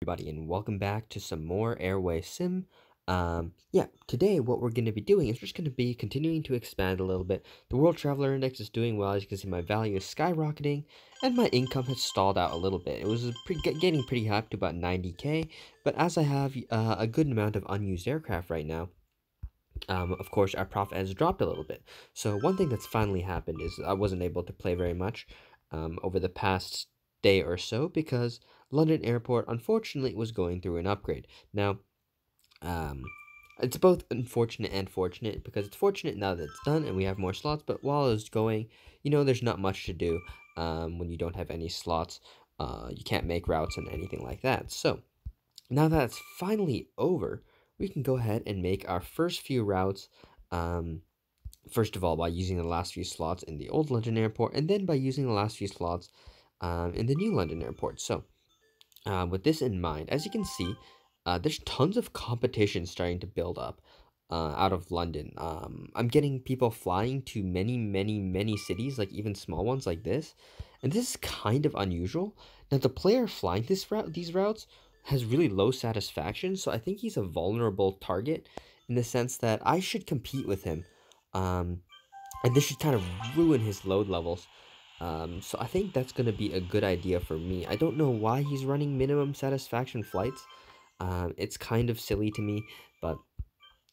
Everybody, and welcome back to some more airway sim. Today what we're going to be doing is just going to be continuing to expand a little bit. The World Traveler Index is doing well. As you can see, my value is skyrocketing, and my income has stalled out a little bit. It was getting pretty high up to about 90k, but as I have a good amount of unused aircraft right now, of course, our profit has dropped a little bit. So one thing that's finally happened is I wasn't able to play very much over the past day or so because London Airport, unfortunately, was going through an upgrade. Now, um, it's both unfortunate and fortunate because it's fortunate now that it's done and we have more slots, but while it's going, there's not much to do when you don't have any slots. You can't make routes and anything like that. So, now that it's finally over, we can go ahead and make our first few routes. First of all, by using the last few slots in the old London airport, and then by using the last few slots in the new London airport. So, with this in mind, as you can see, there's tons of competition starting to build up out of London. I'm getting people flying to many, many, many cities, like even small ones like this, and this is kind of unusual. Now, the player flying these routes has really low satisfaction, so I think he's a vulnerable target in the sense that I should compete with him, um, and this should kind of ruin his load levels. So I think that's going to be a good idea for me. I don't know why he's running minimum satisfaction flights. It's kind of silly to me, but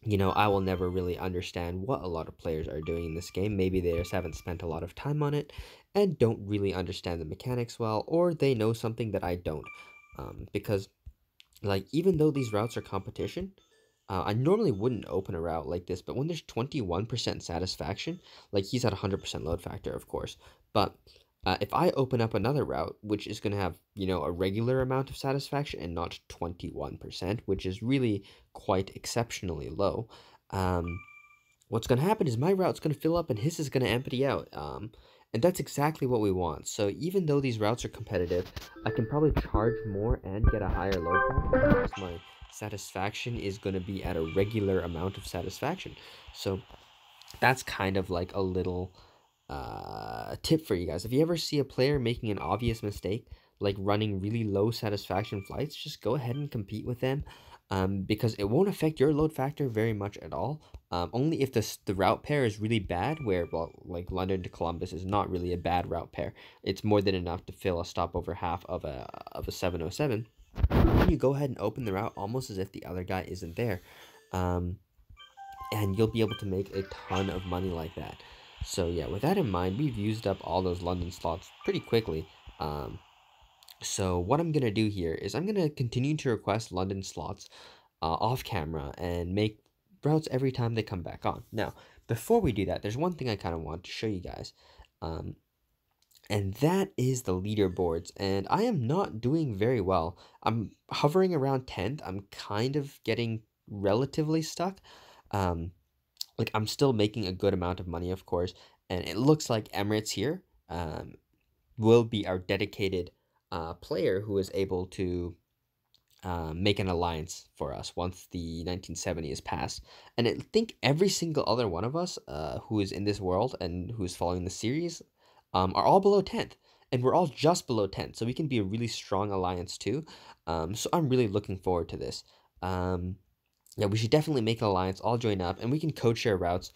I will never really understand what a lot of players are doing in this game. Maybe they just haven't spent a lot of time on it and don't really understand the mechanics well, or they know something that I don't. Because, like, even though these routes are competition, I normally wouldn't open a route like this, but when there's 21% satisfaction, like he's at 100% load factor, of course, but if I open up another route, which is going to have, a regular amount of satisfaction and not 21%, which is really quite exceptionally low, what's going to happen is my route's going to fill up and his is going to empty out. And that's exactly what we want. So even though these routes are competitive, I can probably charge more and get a higher load factor because my satisfaction is going to be at a regular amount of satisfaction. So that's kind of like a little tip for you guys. If you ever see a player making an obvious mistake, like running really low satisfaction flights, just go ahead and compete with them, because it won't affect your load factor very much at all. Only if the route pair is really bad, where, well, like London to Columbus is not really a bad route pair. It's more than enough to fill a stopover half of a 707. You go ahead and open the route almost as if the other guy isn't there. And you'll be able to make a ton of money like that. So yeah, with that in mind, we've used up all those London slots pretty quickly. So what I'm gonna do here is I'm gonna continue to request London slots off camera and make routes every time they come back on. Now, before we do that, there's one thing I kind of want to show you guys, and that is the leaderboards. And I am not doing very well. I'm hovering around 10th. I'm kind of getting relatively stuck. Like, I'm still making a good amount of money, of course, and it looks like Emirates here will be our dedicated player who is able to make an alliance for us once the 1970 is passed. And I think every single other one of us who is in this world and who is following the series are all below 10th. And we're all just below 10th, so we can be a really strong alliance too. So I'm really looking forward to this. Yeah, we should definitely make an alliance, all join up, and we can code share routes.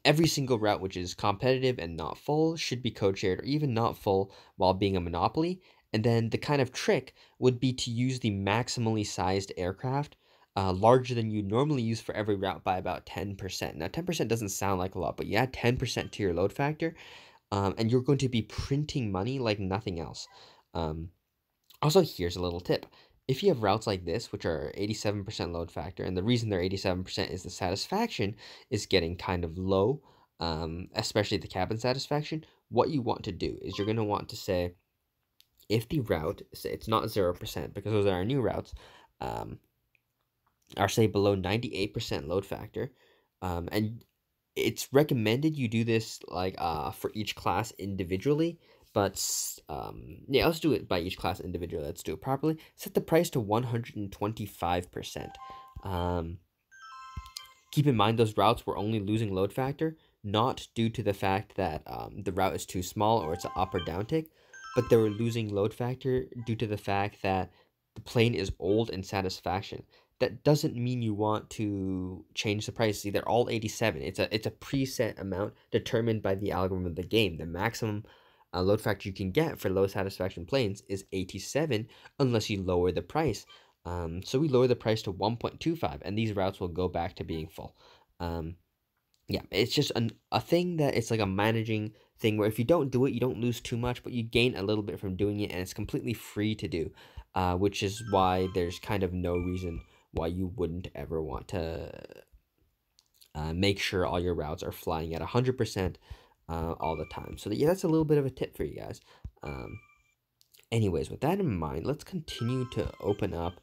Every single route which is competitive and not full should be code shared, or even not full while being a monopoly. And then the kind of trick would be to use the maximally sized aircraft, larger than you normally use for every route by about 10%. Now, 10% doesn't sound like a lot, but you add 10% to your load factor, and you're going to be printing money like nothing else. Also, here's a little tip. If you have routes like this, which are 87% load factor, and the reason they're 87% is the satisfaction is getting kind of low, especially the cabin satisfaction, what you want to do is you're going to want to say, if the route, say it's not 0%, because those are our new routes, are, say, below 98% load factor, and it's recommended you do this, like, for each class individually, but yeah, let's do it by each class individually. Let's do it properly. Set the price to 125%. Keep in mind those routes were only losing load factor, not due to the fact that the route is too small or it's an up or down tick, but they were losing load factor due to the fact that the plane is old in satisfaction. That doesn't mean you want to change the price. See, they're all 87. It's a preset amount determined by the algorithm of the game. The maximum load factor you can get for low satisfaction planes is 87 unless you lower the price. So we lower the price to 1.25, and these routes will go back to being full. Yeah, it's just a thing that it's like a managing thing where if you don't do it, you don't lose too much, but you gain a little bit from doing it, and it's completely free to do, which is why there's kind of no reason why you wouldn't ever want to make sure all your routes are flying at 100% all the time. So yeah, that's a little bit of a tip for you guys. Anyways, with that in mind, let's continue to open up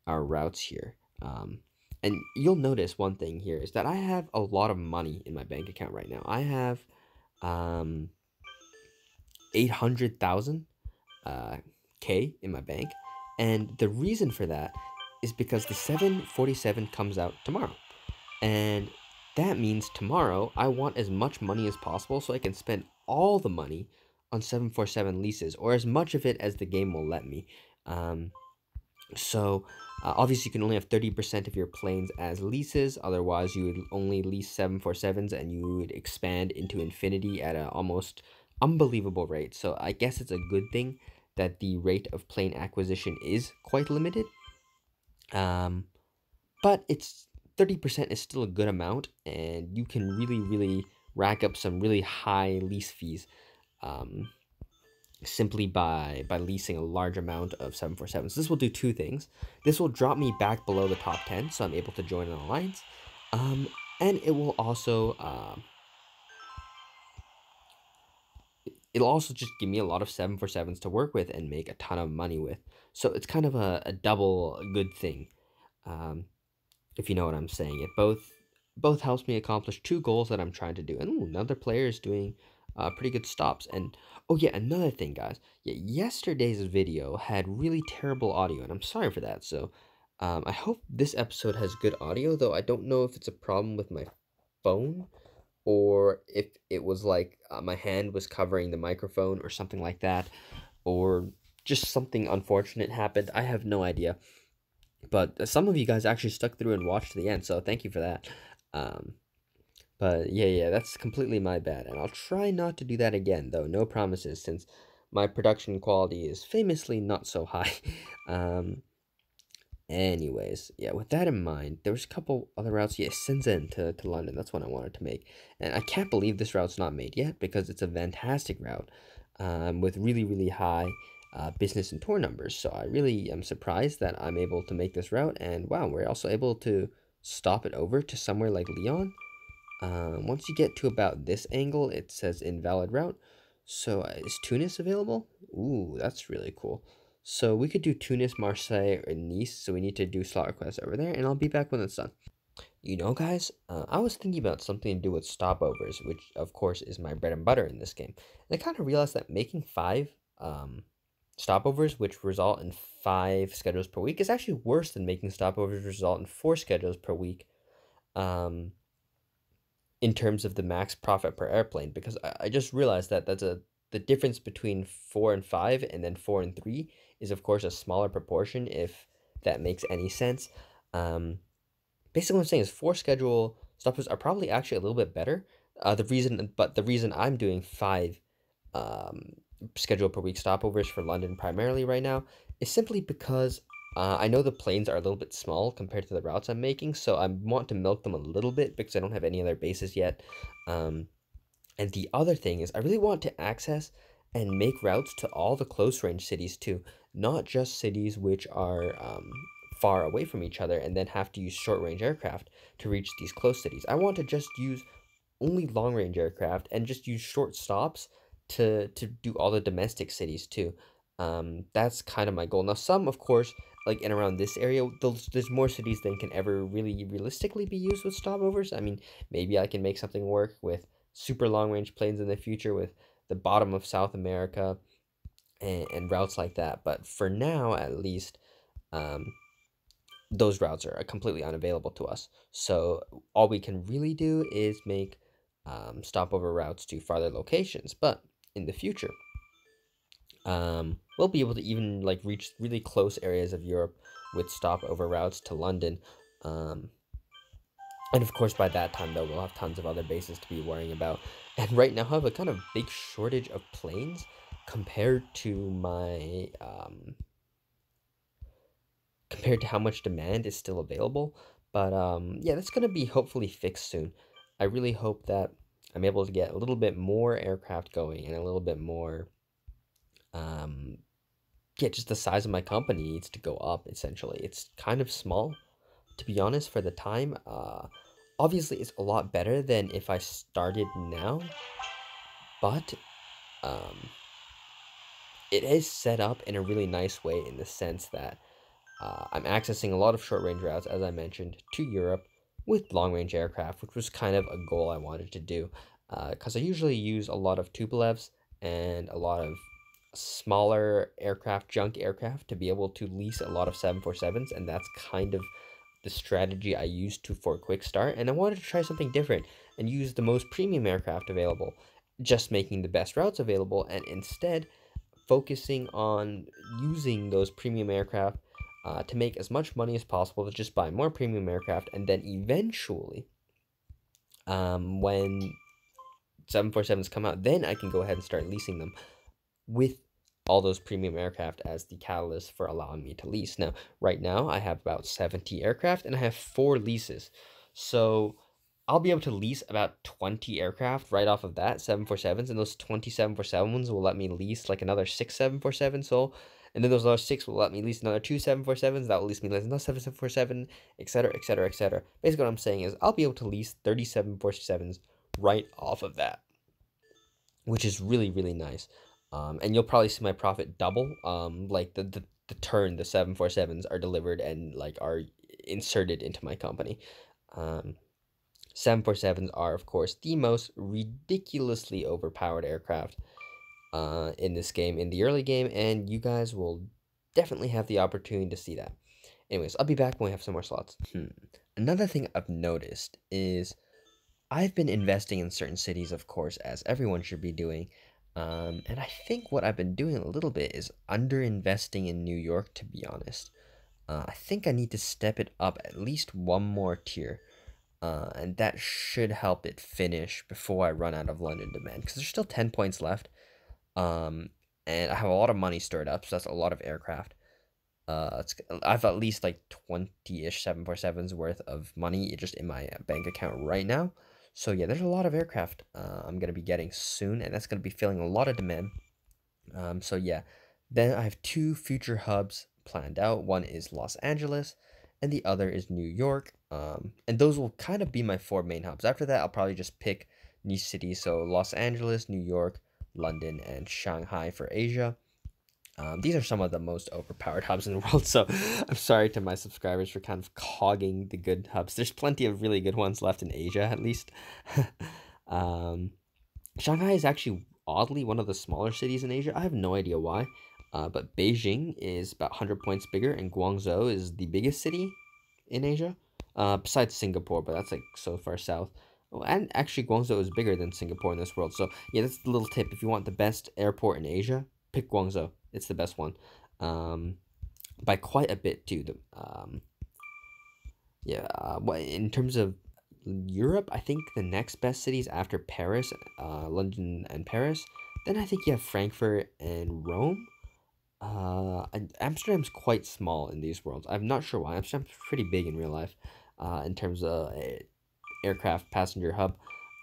our routes here. And you'll notice one thing here is that I have a lot of money in my bank account right now. I have 800,000 K in my bank. And the reason for that is because the 747 comes out tomorrow. And that means tomorrow I want as much money as possible so I can spend all the money on 747 leases, or as much of it as the game will let me. So obviously you can only have 30% of your planes as leases, otherwise you would only lease 747s and you would expand into infinity at an almost unbelievable rate. So I guess it's a good thing that the rate of plane acquisition is quite limited. But it's 30% is still a good amount, and you can really rack up some really high lease fees. Simply by leasing a large amount of 747s. This will do two things. This will drop me back below the top 10, so I'm able to join an alliance. And it will also it'll also just give me a lot of 747s to work with and make a ton of money with. So it's kind of a double good thing, if you know what I'm saying. It both helps me accomplish two goals that I'm trying to do. And ooh, another player is doing pretty good stops. And oh yeah, another thing, guys. Yeah, yesterday's video had really terrible audio, and I'm sorry for that. So I hope this episode has good audio, though I don't know if it's a problem with my phone or if it was like my hand was covering the microphone or something like that, or just something unfortunate happened. I have no idea. But some of you guys actually stuck through and watched to the end, so thank you for that. But yeah, that's completely my bad, and I'll try not to do that again, though no promises, since my production quality is famously not so high. Anyways, yeah, with that in mind, there was a couple other routes. Yeah, Shenzhen to London, that's what I wanted to make. And I can't believe this route's not made yet, because it's a fantastic route with really high business and tour numbers. So I really am surprised that I'm able to make this route. And wow, we're also able to stop it over to somewhere like Lyon. Once you get to about this angle, it says invalid route. So is Tunis available? Ooh, that's really cool. So we could do Tunis, Marseille, or Nice. So we need to do slot requests over there, and I'll be back when it's done. You know, guys, I was thinking about something to do with stopovers, which of course is my bread and butter in this game. And I kind of realized that making 5 stopovers, which result in 5 schedules per week, is actually worse than making stopovers result in 4 schedules per week. In terms of the max profit per airplane, because I just realized that the difference between 4 and 5 and then 4 and 3 is of course a smaller proportion, if that makes any sense. Basically what I'm saying is 4 schedule stoppers are probably actually a little bit better. The reason I'm doing 5 schedule per week stopovers for London primarily right now is simply because I know the planes are a little bit small compared to the routes I'm making, so I want to milk them a little bit because I don't have any other bases yet. And the other thing is I really want to access and make routes to all the close range cities too, not just cities which are far away from each other and then have to use short range aircraft to reach these close cities. I want to just use only long range aircraft and just use short stops to do all the domestic cities too. That's kind of my goal. Now, some, of course, like in around this area, there's more cities than can ever really realistically be used with stopovers. I mean, maybe I can make something work with super long range planes in the future with the bottom of South America and routes like that. But for now, at least, those routes are completely unavailable to us. So all we can really do is make stopover routes to farther locations. But in the future, we'll be able to even like reach really close areas of Europe with stopover routes to London. Um, and of course, by that time, though, we'll have tons of other bases to be worrying about. And right now, I have a kind of big shortage of planes compared to my compared to how much demand is still available. But yeah, that's gonna be hopefully fixed soon. I really hope that I'm able to get a little bit more aircraft going and a little bit more um, yeah, just the size of my company needs to go up essentially. It's kind of small, to be honest, for the time. Obviously, it's a lot better than if I started now, but um, it is set up in a really nice way in the sense that I'm accessing a lot of short range routes, as I mentioned, to Europe with long range aircraft, which was kind of a goal I wanted to do. Because I usually use a lot of Tupolevs and a lot of smaller aircraft, junk aircraft, to be able to lease a lot of 747s, and that's kind of the strategy I used to for a quick start. And I wanted to try something different and use the most premium aircraft available, just making the best routes available, and instead focusing on using those premium aircraft to make as much money as possible to just buy more premium aircraft, and then eventually, when 747s come out, then I can go ahead and start leasing them with all those premium aircraft as the catalyst for allowing me to lease. Now, right now, I have about 70 aircraft and I have 4 leases. So I'll be able to lease about 20 aircraft right off of that, 747s, and those 20 747s will let me lease like another 6 747s. So, and then those other 6 will let me lease another 2 747s. That will lease me another 747, etc., etc., etc. Basically, what I'm saying is I'll be able to lease 30 747s right off of that, which is really really nice. And you'll probably see my profit double. Like the turn the 747s are delivered and like are inserted into my company. Um, 747s are of course the most ridiculously overpowered aircraft in this game, in the early game, and you guys will definitely have the opportunity to see that. Anyways, I'll be back when we have some more slots. Another thing I've noticed is I've been investing in certain cities, of course, as everyone should be doing. And I think what I've been doing a little bit is underinvesting in New York, to be honest. I think I need to step it up at least one more tier. And that should help it finish before I run out of London demand. Because there's still 10 points left. Um, and I have a lot of money stored up, so that's a lot of aircraft. I've at least like 20-ish 747s worth of money just in my bank account right now. So yeah, there's a lot of aircraft I'm gonna be getting soon, and that's gonna be filling a lot of demand. So yeah, then I have 2 future hubs planned out. One is Los Angeles, and the other is New York. And those will kind of be my 4 main hubs. After that, I'll probably just pick new cities. So Los Angeles, New York, London, and Shanghai for Asia. These are some of the most overpowered hubs in the world, so I'm sorry to my subscribers for kind of cogging the good hubs. There's plenty of really good ones left in Asia, at least. um, Shanghai is actually oddly one of the smaller cities in Asia. I have no idea why, but Beijing is about 100 points bigger, and Guangzhou is the biggest city in Asia, besides Singapore, but that's like so far south. Oh, and actually, Guangzhou is bigger than Singapore in this world. So yeah, that's the little tip. If you want the best airport in Asia, pick Guangzhou. It's the best one, um, by quite a bit too. Yeah. In terms of Europe, I think the next best cities after Paris, London, and Paris. Then I think you have Frankfurt and Rome. And Amsterdam's quite small in these worlds. I'm not sure why. Amsterdam's pretty big in real life, in terms of aircraft passenger hub.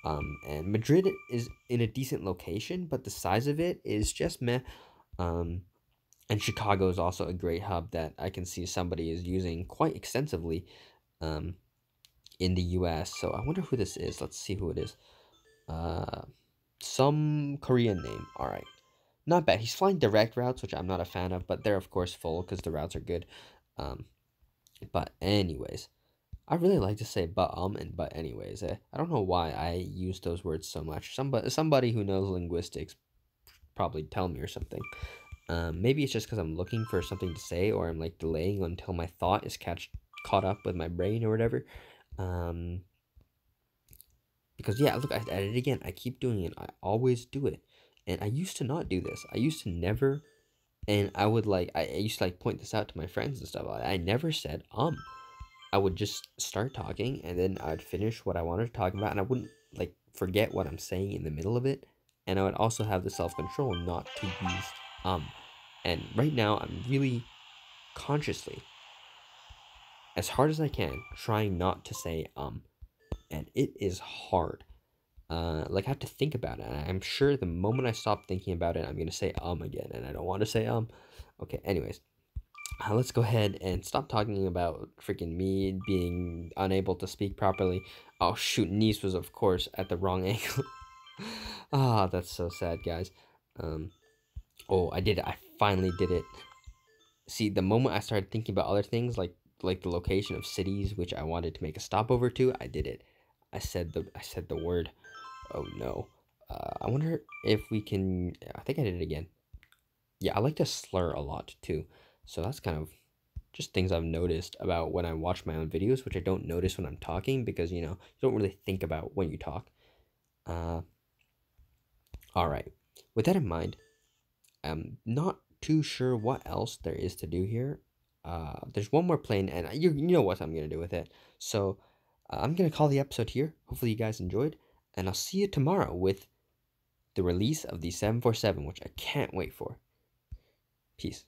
And Madrid is in a decent location, but the size of it is just meh. Um, and Chicago is also a great hub that I can see somebody is using quite extensively, um, in the U.S. So I wonder who this is. Let's see who it is. Uh, some Korean name. All right. Not bad. He's flying direct routes, which I'm not a fan of, but they're of course full because the routes are good. Um, but anyways, I really like to say and but anyways. I don't know why I use those words so much. Somebody who knows linguistics probably tell me or something. Maybe it's just because I'm looking for something to say, or I'm like delaying until my thought is caught up with my brain or whatever. Um, because yeah, look, I did it again. I keep doing it. I always do it, and I used to not do this. I used to never And I would I used to point this out to my friends and stuff. I never said I would just start talking and then I'd finish what I wanted to talk about and I wouldn't forget what I'm saying in the middle of it. And I would also have the self-control not to use and right now I'm really consciously, as hard as I can, trying not to say and it is hard. I have to think about it. And I'm sure the moment I stop thinking about it, I'm gonna say again, and I don't want to say Okay, anyways, let's go ahead and stop talking about freaking me being unable to speak properly. Oh shoot, niece was of course at the wrong angle. Ah, that's so sad, guys. Oh, I did it. I finally did it. See, the moment I started thinking about other things like the location of cities which I wanted to make a stopover to, I did it. I said the word. Oh no. I wonder if we can. I think I did it again. Yeah, I like to slur a lot too. So that's kind of just things I've noticed about when I watch my own videos, which I don't notice when I'm talking because you don't really think about when you talk. Uh, all right. With that in mind, I'm not too sure what else there is to do here. There's one more plane, and you know what I'm gonna do with it. So I'm gonna call the episode here. Hopefully you guys enjoyed, and I'll see you tomorrow with the release of the 747, which I can't wait for. Peace.